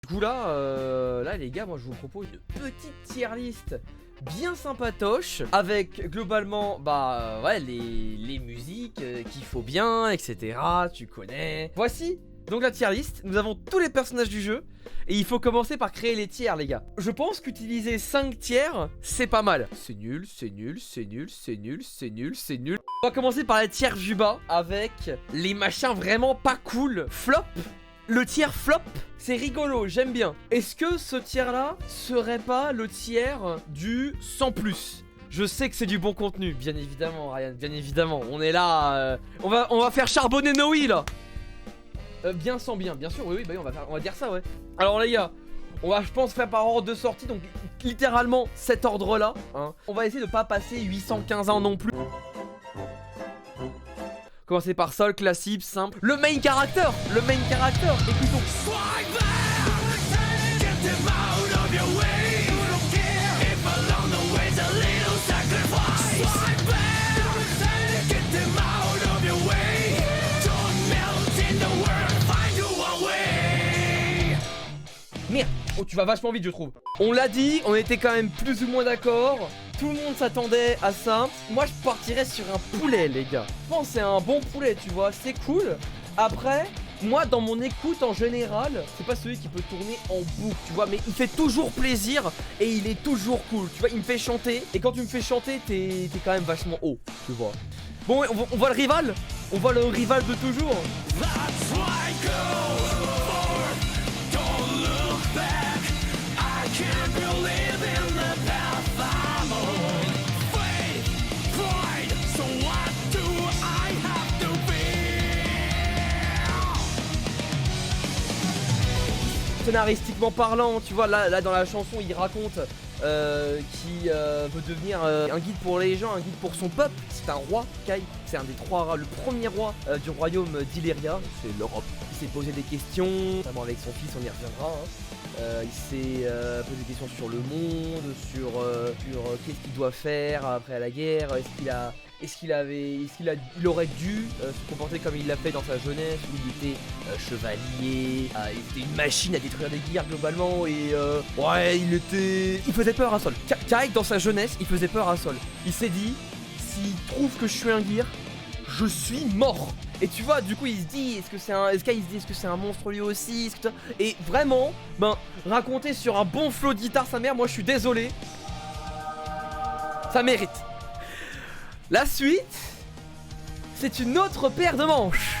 Du coup là les gars, moi je vous propose une petite tier list bien sympatoche avec globalement ouais les musiques qu'il faut bien, etc. Tu connais. Voici donc la tier list. Nous avons tous les personnages du jeu et il faut commencer par créer les tiers, les gars. Je pense qu'utiliser 5 tiers c'est pas mal. C'est nul, c'est nul, c'est nul, c'est nul, c'est nul, c'est nul. On va commencer par la tier Juba avec les machins vraiment pas cool. Flop. Le tiers flop, c'est rigolo, j'aime bien. Est-ce que ce tiers là serait pas le tiers du 100+? Je sais que c'est du bon contenu, bien évidemment Ryan, bien évidemment. On est là, on va faire charbonner Noé là. Bien sans bien sûr, oui, bah oui, on va dire ça, ouais. Alors les gars, on va je pense faire par ordre de sortie, donc littéralement cet ordre là, hein. On va essayer de pas passer 815 ans non plus. Commencer par Sol, classique, simple. Le main character, écoutons. Merde. Oh, tu vas vachement vite, je trouve. On l'a dit, on était quand même plus ou moins d'accord. Tout le monde s'attendait à ça. Moi, je partirais sur un poulet, les gars. Je pense que c'est un bon poulet, tu vois. C'est cool. Après, moi, dans mon écoute en général, c'est pas celui qui peut tourner en boucle, tu vois. Mais il fait toujours plaisir et il est toujours cool. Tu vois, il me fait chanter. Et quand tu me fais chanter, t'es quand même vachement haut, tu vois. Bon, on voit le rival. On voit le rival de toujours. Scénaristiquement parlant, tu vois, là dans la chanson il raconte qui veut devenir un guide pour les gens, un guide pour son peuple. C'est un roi, Kai, c'est un des 3 le premier roi du royaume d'Illyria, c'est l'Europe. Il s'est posé des questions, notamment avec son fils, on y reviendra, hein. Il s'est posé des questions sur le monde, sur qu'est-ce qu'il doit faire après la guerre, il aurait dû se comporter comme il l'a fait dans sa jeunesse, où il était chevalier, il était une machine à détruire des guerres globalement, et ouais, il faisait peur à Sol. Kai, dans sa jeunesse, il faisait peur à Sol. Il s'est dit, s'il trouve que je suis un gear, je suis mort. Et tu vois, du coup, il se dit, est-ce que c'est un monstre lui aussi, et vraiment, raconter sur un bon flow de guitare sa mère, moi je suis désolé, ça mérite. La suite, c'est une autre paire de manches.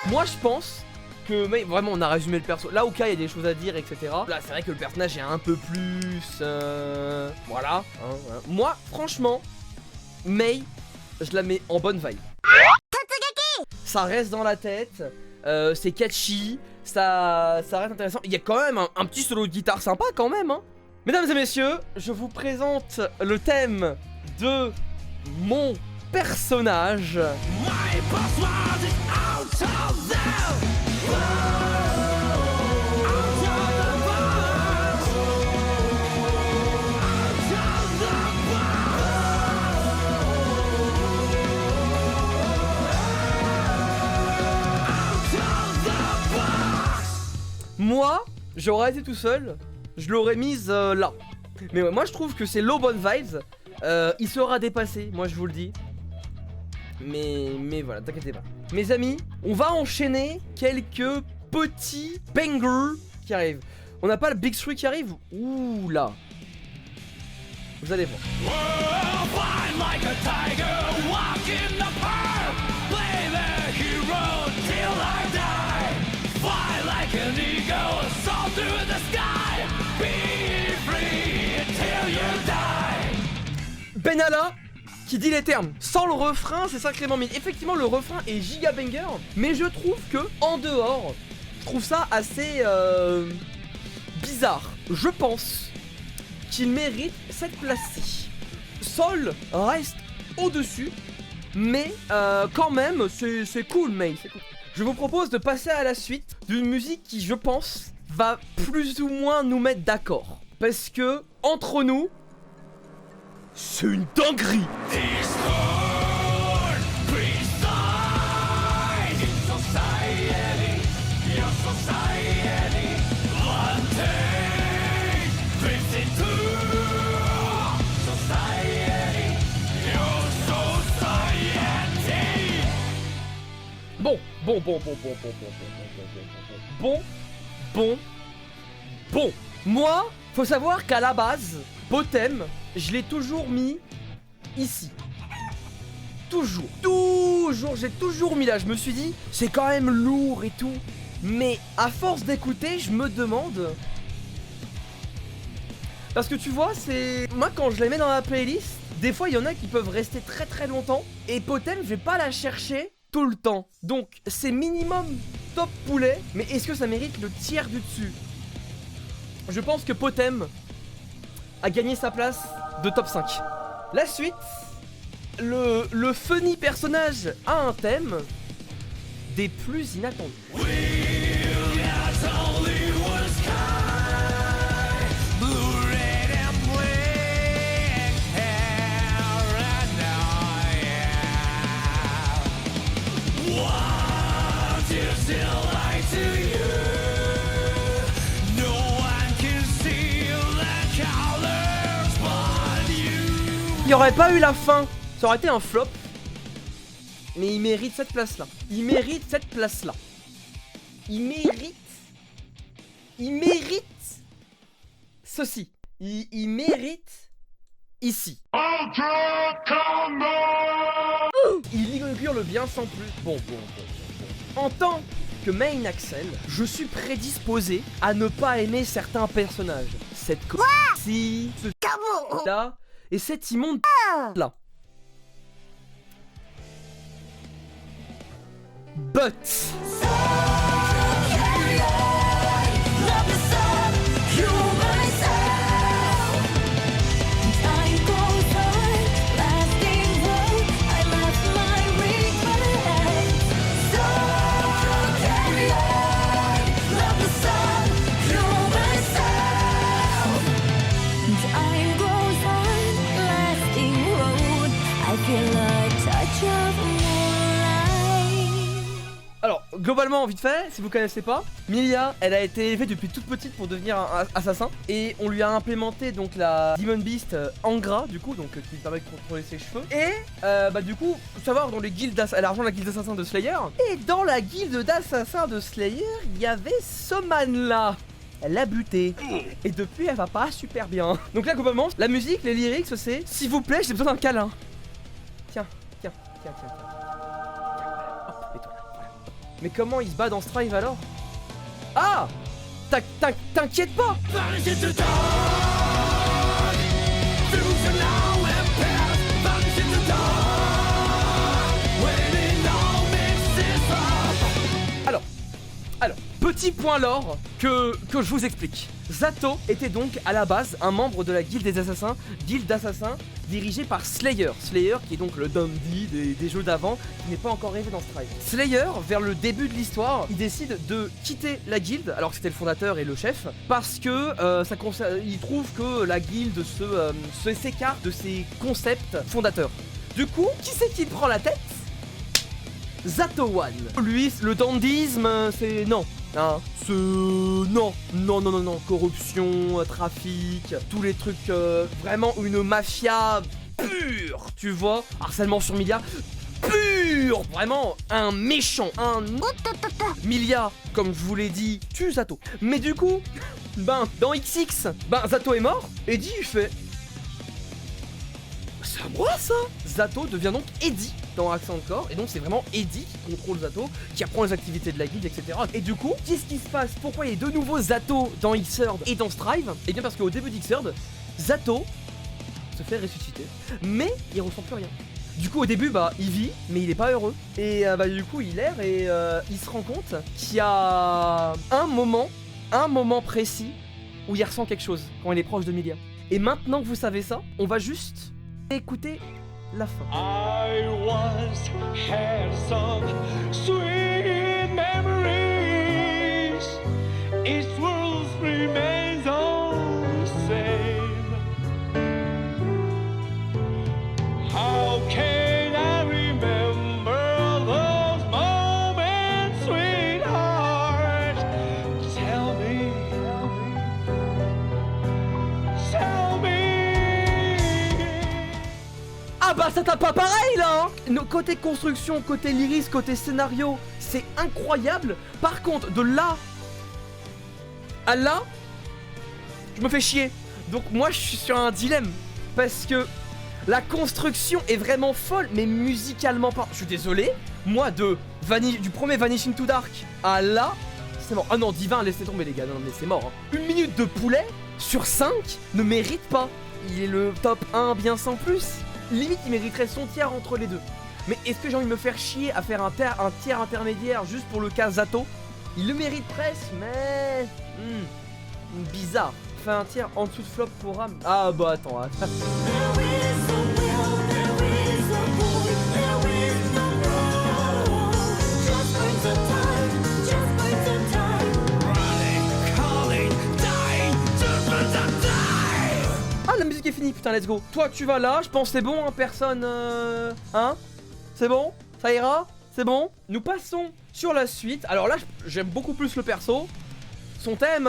Moi je pense que, mais vraiment on a résumé le perso. Là où Kai il y a des choses à dire, etc. Là c'est vrai que le personnage est un peu plus voilà, hein, voilà. Moi franchement Mei, je la mets en bonne vibe. Ça reste dans la tête, c'est catchy, ça reste intéressant. Il y a quand même un petit solo de guitare sympa quand même, hein. Mesdames et messieurs, je vous présente le thème de mon personnage. Moi, j'aurais été tout seul, je l'aurais mise là. Mais ouais, moi je trouve que c'est low bonne vibes. Il sera dépassé, moi je vous le dis. Mais voilà, t'inquiète pas. Mes amis, on va enchaîner quelques petits bangers qui arrivent. On n'a pas le Big 3 qui arrive? Ouh là. Vous allez voir. Benalla qui dit les termes. Sans le refrain, c'est sacrément mine. Effectivement, le refrain est giga banger, mais je trouve que en dehors, je trouve ça assez bizarre. Je pense qu'il mérite cette place-ci. Sol reste au-dessus, Mais quand même, c'est cool, mate, c'est cool. Je vous propose de passer à la suite d'une musique qui, je pense, va plus ou moins nous mettre d'accord. Parce que, entre nous, c'est une dinguerie. Bon. Moi, faut savoir qu'à la base, Potem, je l'ai toujours mis ici. Toujours, j'ai toujours mis là. Je me suis dit, c'est quand même lourd et tout. Mais à force d'écouter, je me demande. Parce que tu vois, c'est. Moi, quand je les mets dans la playlist, des fois, il y en a qui peuvent rester très très longtemps. Et Potem, je vais pas la chercher tout le temps. Donc, c'est minimum top poulet. Mais est-ce que ça mérite le tiers du dessus? Je pense que Potem a gagné sa place de top 5. La suite, le funny personnage a un thème des plus inattendus. Il n'y aurait pas eu la fin, ça aurait été un flop. Mais il mérite cette place-là. Il mérite cette place-là. Il mérite ceci. Il mérite ici. Il inaugure le bien sans plus. Bon. En tant que main Axel, je suis prédisposé à ne pas aimer certains personnages. Cette ci, ce là et cet immonde là. But alors, globalement, vite fait, si vous connaissez pas, Milia, elle a été élevée depuis toute petite pour devenir un assassin. Et on lui a implémenté donc la Demon Beast Angra, du coup, donc qui lui permet de contrôler ses cheveux. Et bah du coup, faut savoir, dans les guildes elle a rejoint la guilde d'assassins de Slayer. Et dans la guilde d'assassins de Slayer, il y avait ce man là. Elle l'a buté. Et depuis, elle va pas super bien. Donc là, globalement, la musique, les lyrics, c'est s'il vous plaît, j'ai besoin d'un câlin. Tiens. Hop, et toi, voilà. Mais comment il se bat dans Strive alors? Ah! T'inquiète pas! Alors, petit point lore que je vous explique. Zato était donc à la base un membre de la guilde des assassins, guilde d'assassins dirigée par Slayer. Slayer qui est donc le Dundee des jeux d'avant, qui n'est pas encore arrivé dans Strive. Slayer, vers le début de l'histoire, il décide de quitter la guilde, alors que c'était le fondateur et le chef, parce que il trouve que la guilde s'écarte de ses concepts fondateurs. Du coup, qui c'est qui prend la tête? Zato One. Lui, le dandisme, c'est non. Hein, non, corruption, trafic, tous les trucs, vraiment une mafia pure, tu vois, harcèlement sur Milia, pur, vraiment un méchant, Milia, comme je vous l'ai dit, tue Zato. Mais du coup, dans XX, Zato est mort, Eddie il fait... C'est à moi ça. Zato devient donc Eddie dans Accent Core, et donc c'est vraiment Eddie qui contrôle Zato, qui apprend les activités de la guilde, etc. Et du coup, qu'est-ce qui se passe? Pourquoi il y a de nouveaux Zato dans Xrd et dans Strive? Et bien parce qu'au début d'Xrd, Zato se fait ressusciter, mais il ressent plus rien. Du coup au début il vit, mais il est pas heureux. Et du coup il erre et il se rend compte qu'il y a un moment précis où il ressent quelque chose quand il est proche de Milia. Et maintenant que vous savez ça, on va juste écouter la fin. I once had some sweet memories. Each world remains all the same. How can I remember those moments, sweetheart? Tell me, tell me. Ah bah ça tape pas pareil là hein. Côté construction, côté lyrisme, côté scénario, c'est incroyable. Par contre, de là à là, je me fais chier. Donc moi je suis sur un dilemme. Parce que la construction est vraiment folle, mais musicalement pas. Je suis désolé, moi du premier Vanishing to Dark à là, c'est mort. Ah non, Divin, laissez tomber les gars, non mais c'est mort hein. 1 minute de poulet sur 5 ne mérite pas. Il est le top 1 bien sans plus. Limite il mériterait son tiers entre les deux. Mais est-ce que j'ai envie de me faire chier à faire un tiers intermédiaire juste pour le cas Zato? Il le mérite presque, mais... bizarre. Fait un tiers en dessous de flop pour Ram. Ah bah attends. Ah la musique est finie, putain, let's go. Toi tu vas là, je pense c'est bon, hein, personne... Hein? C'est bon? Ça ira? C'est bon? Nous passons sur la suite. Alors là, j'aime beaucoup plus le perso. Son thème...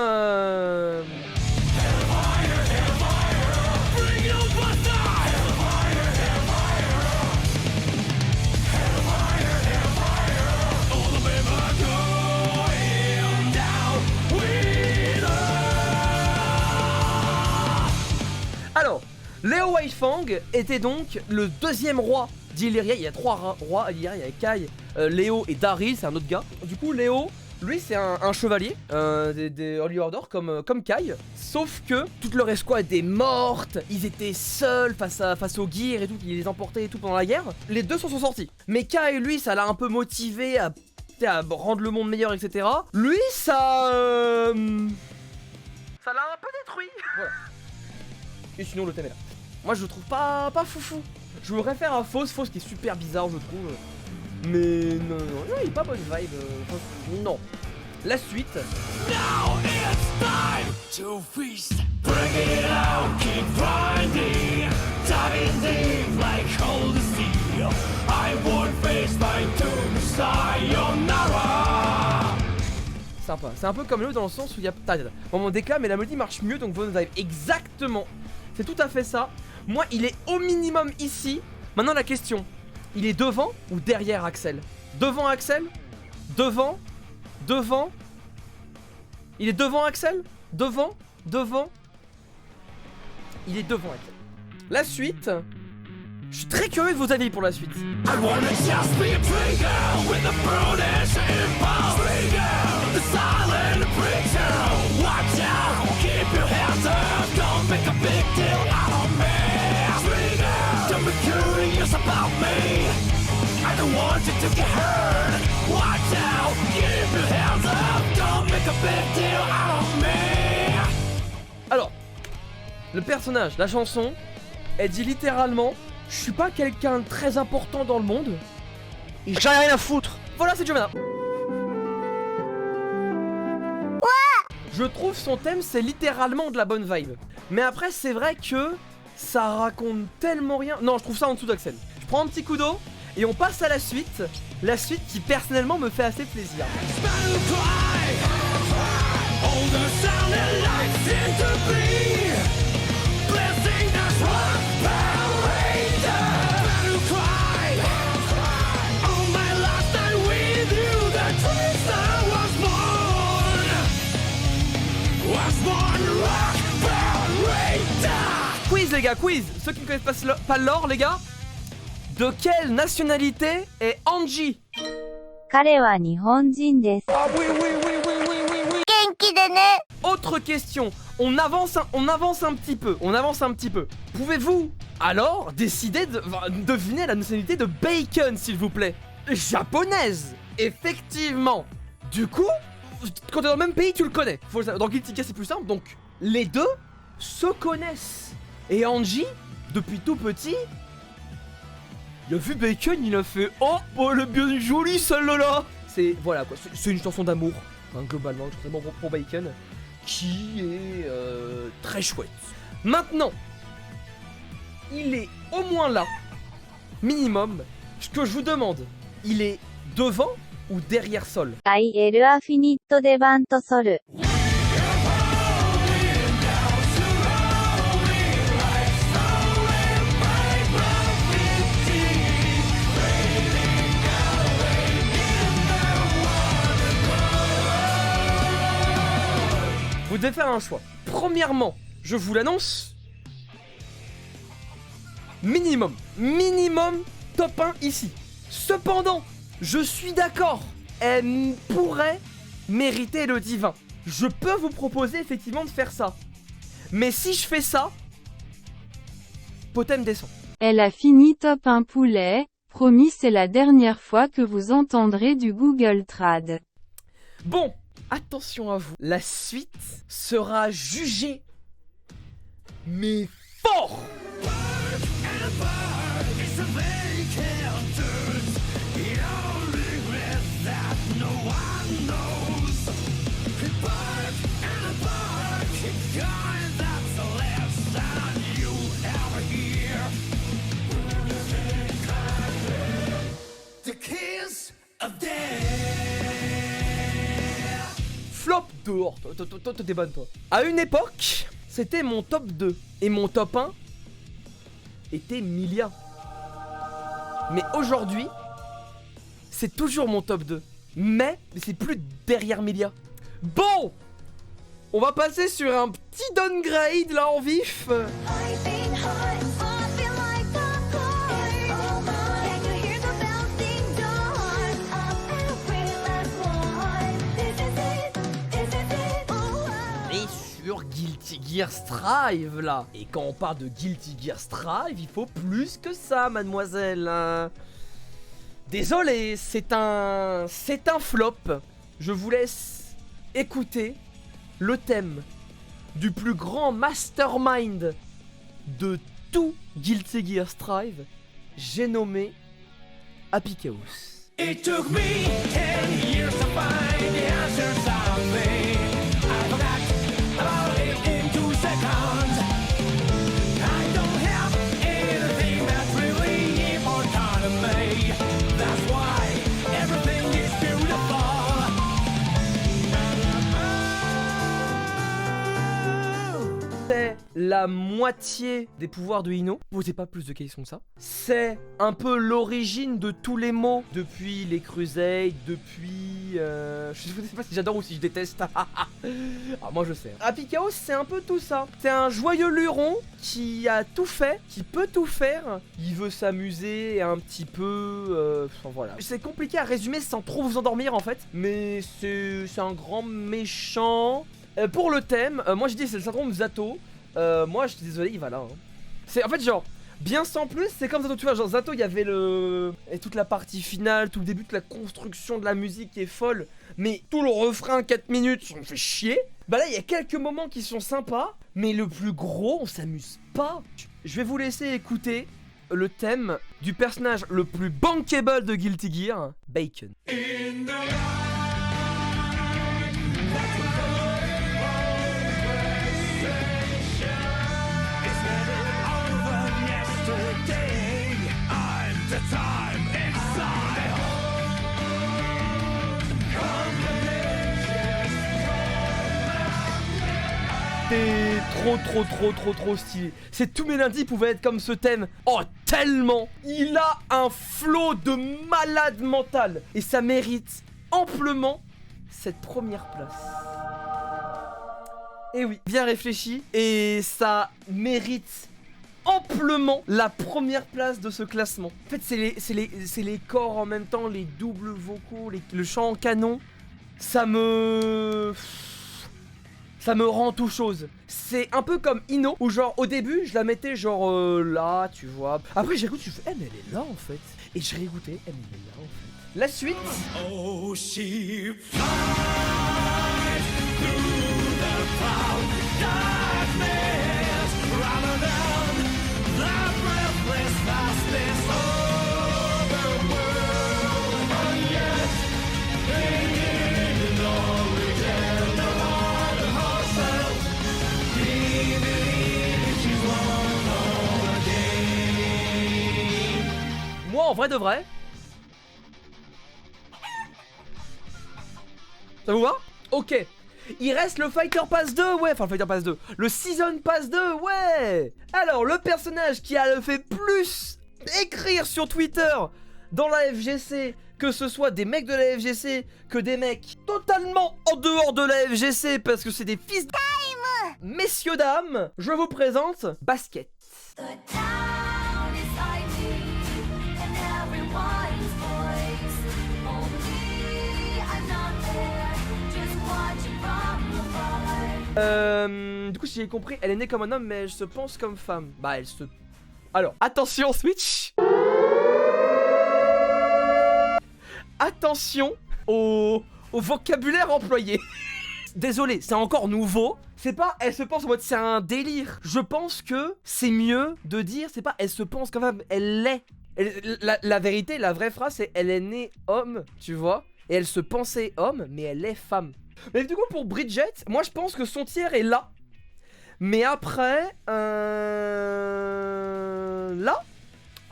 Alors, Léo Weifang était donc le deuxième roi d'Illyria. Il y a 3 rois à Illyria, il y a Kai, Léo et Daryl, c'est un autre gars. Du coup, Léo, lui c'est un chevalier des Holy Order comme Kai. Sauf que toute leur escouade était morte, ils étaient seuls face aux Gears et tout, qui les emportaient et tout pendant la guerre. Les deux s'en sont sortis. Mais Kai, lui, ça l'a un peu motivé à rendre le monde meilleur, etc. Lui, ça l'a un peu détruit. Voilà. Et sinon le thème est là. Moi je le trouve pas foufou. Je me réfère à Fausse qui est super bizarre je trouve. Mais non, il est pas bonne vibe. Non. La suite. Now it's time to feast. Bring it out, keep grinding. Diving deep like cold steel. I won't face my doom, sayonara. Sympa. C'est un peu comme l'autre dans le sens où il y a... Bon, mon déclame mais la mélodie marche mieux donc bonne vibe. Exactement. C'est tout à fait ça. Moi, il est au minimum ici. Maintenant, la question. Il est devant ou derrière Axel? Devant Axel? Devant? Il est devant Axel? Devant? Il est devant Axel. La suite. Je suis très curieux de vos avis pour la suite. I wanna just be a trigger with a brutish impulse. Trigger, the silent preacher. Watch out, keep your hands up. Don't make a big deal out of me. Trigger, don't be curious about me. I don't want you to get hurt. Watch out, keep your hands up. Don't make a big deal out of me. Alors, le personnage, la chanson, elle dit littéralement: je suis pas quelqu'un de très important dans le monde et j'en ai rien à foutre. Voilà, c'est Giovanna. Je trouve son thème c'est littéralement de la bonne vibe. Mais après c'est vrai que ça raconte tellement rien. Non, je trouve ça en dessous d'Axel. Je prends un petit coup d'eau et on passe à la suite. La suite qui personnellement me fait assez plaisir. Quiz les gars, quiz. Ceux qui ne connaissent pas l'or les gars. De quelle nationalité est Angie? 彼は日本人です。 Ah oui. Autre question. On avance un petit peu. Pouvez-vous alors décider de deviner la nationalité de Bacon s'il vous plaît? Japonaise. Effectivement. Du coup, quand t'es dans le même pays tu le connais. Dans Guilty Gear c'est plus simple. Donc les deux se connaissent. Et Angie, depuis tout petit, Il a vu Bacon, il a fait oh, oh elle est bien jolie celle-là. C'est voilà quoi, c'est une chanson d'amour, hein, globalement, très bon pour Bacon, qui est très chouette. Maintenant, il est au moins là, minimum. Ce que je vous demande, il est devant ou derrière Sol? IL アフィニットデバントソル。Vous devez faire un choix. Premièrement, je vous l'annonce, minimum top 1 ici. Cependant, je suis d'accord, elle pourrait mériter le divin. Je peux vous proposer effectivement de faire ça. Mais si je fais ça, Potem descend. Elle a fini top 1 poulet, promis c'est la dernière fois que vous entendrez du Google Trad. Bon, attention à vous. La suite sera jugée, mais fort. Flop dehors, toi t'es bonne toi. À une époque, c'était mon top 2 et mon top 1 était Milia. Mais aujourd'hui, c'est toujours mon top 2. Mais c'est plus derrière Milia. Bon, on va passer sur un petit downgrade là en vif. Guilty Gear Strive là. Et quand on parle de Guilty Gear Strive, il faut plus que ça, mademoiselle. Désolé, c'est un flop. Je vous laisse écouter le thème du plus grand mastermind de tout Guilty Gear Strive. J'ai nommé Happy Chaos. It took me 10 years to find the answers I made. I forgot about it in 2 seconds. I don't have anything that's really important to me. That's why everything is beautiful. C'est la moitié des pouvoirs de Ino. Posez pas plus de questions que ça. C'est un peu l'origine de tous les mots. Depuis les Crusades, depuis... je sais pas si j'adore ou si je déteste. Ah, moi je sais. Happy Chaos, c'est un peu tout ça. C'est un joyeux luron qui a tout fait, qui peut tout faire. Il veut s'amuser un petit peu... Enfin voilà. C'est compliqué à résumer sans trop vous endormir en fait. Mais c'est un grand méchant... pour le thème, moi j'ai dit c'est le syndrome Zato. Moi je suis désolé, il va là. C'est en fait genre bien sans plus, c'est comme Zato, tu vois, genre Zato il y avait et toute la partie finale, tout le début de la construction de la musique qui est folle, mais tout le refrain 4 minutes, ça me fait chier. Bah là il y a quelques moments qui sont sympas, mais le plus gros, on s'amuse pas. Je vais vous laisser écouter le thème du personnage le plus bankable de Guilty Gear, Bacon. C'est trop stylé. C'est tous mes lundis pouvaient être comme ce thème. Oh tellement. Il a un flow de malade mental. Et ça mérite amplement cette première place. Et oui, bien réfléchi. Et ça mérite amplement la première place de ce classement. En fait c'est les corps en même temps, les doubles vocaux, le chant en canon. Ça me rend tout chose. C'est un peu comme Ino, où genre au début je la mettais genre là, tu vois. Après j'écoute, je fais, mais elle est là en fait. Et je réécoutais, elle est là en fait. La suite. Oh, she flies through the cloud darkness, rather than the breathless fastness. Oh. vrai de vrai. Ça vous va? Ok. Il reste le Fighter Pass 2, ouais. Enfin, le Fighter Pass 2. Le Season Pass 2, ouais. Alors, le personnage qui a le fait plus écrire sur Twitter dans la FGC, que ce soit des mecs de la FGC, que des mecs totalement en dehors de la FGC, parce que c'est des fils de... Messieurs, dames, je vous présente Basket. The town is silent and everyone's voice. Only I'm not there, just watching from afar. Du coup, si j'ai compris, elle est née comme un homme, mais elle se pense comme femme. Bah, elle se... Alors, attention, Switch. Attention au vocabulaire employé. Désolé, c'est encore nouveau. C'est pas, elle se pense en mode c'est un délire. Je pense que c'est mieux de dire, c'est pas elle se pense quand même, elle l'est. La vérité, la vraie phrase, c'est elle est née homme, tu vois. Et elle se pensait homme, mais elle est femme. Mais du coup, pour Bridget, moi je pense que son tiers est là. Mais après, là.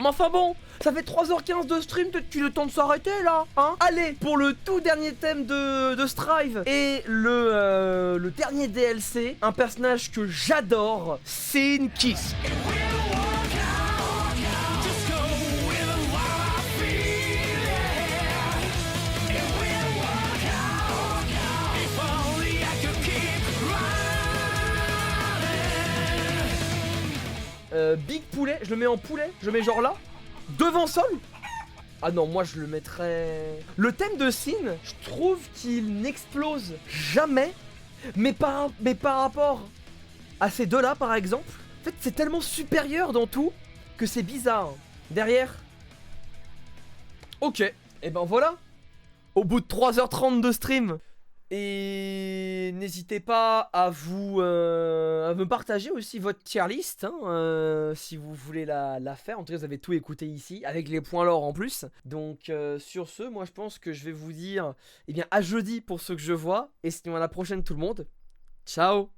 Mais enfin bon, ça fait 3h15 de stream, tu le temps de s'arrêter là, hein? Allez, pour le tout dernier thème de Strive et le dernier DLC, un personnage que j'adore, Sin Kiss. Big poulet, je le mets en poulet, je le mets genre là, devant Sol. Ah non, moi je le mettrais... Le thème de Sin, je trouve qu'il n'explose jamais, mais par rapport à ces deux-là par exemple, en fait c'est tellement supérieur dans tout que c'est bizarre. Derrière... Ok, et ben voilà, au bout de 3h30 de stream. Et n'hésitez pas à vous à me partager aussi votre tier list hein, si vous voulez la faire. En tout cas vous avez tout écouté ici avec les points lore en plus. Donc sur ce, moi je pense que je vais vous dire eh bien à jeudi pour ceux que je vois. Et sinon à la prochaine tout le monde. Ciao.